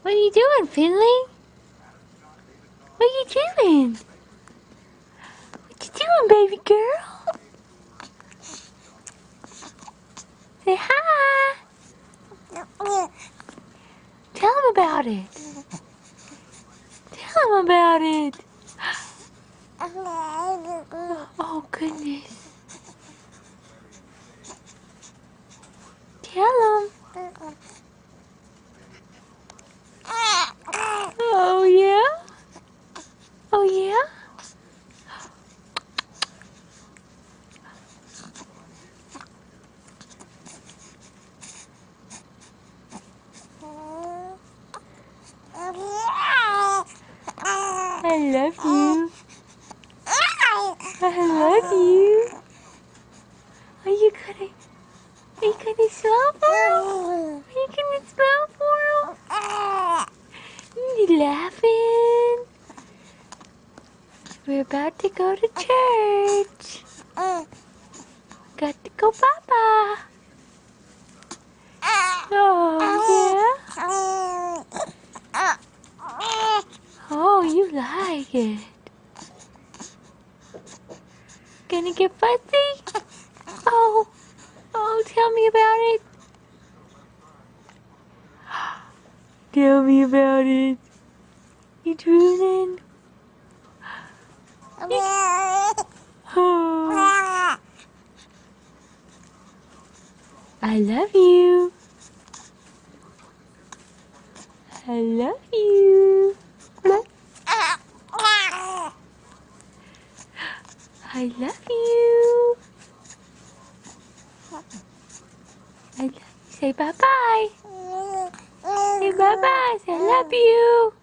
What are you doing, Finley? What are you doing? What you doing, baby girl? Say hi. Tell him about it. Tell him about it. Oh, goodness. Tell him. Oh, yeah? Oh, yeah? I love you. I love you. Are you gonna smell for him? Are you gonna smell for him? You laughing? We're about to go to church. Got to go, Papa. Oh, yeah? Oh, you like it. Gonna get fussy? Oh, tell me about it. Tell me about it. You drooling? Oh. I love you. I love you. I love you. I love you. Say bye-bye. Say bye-bye. Say I love you.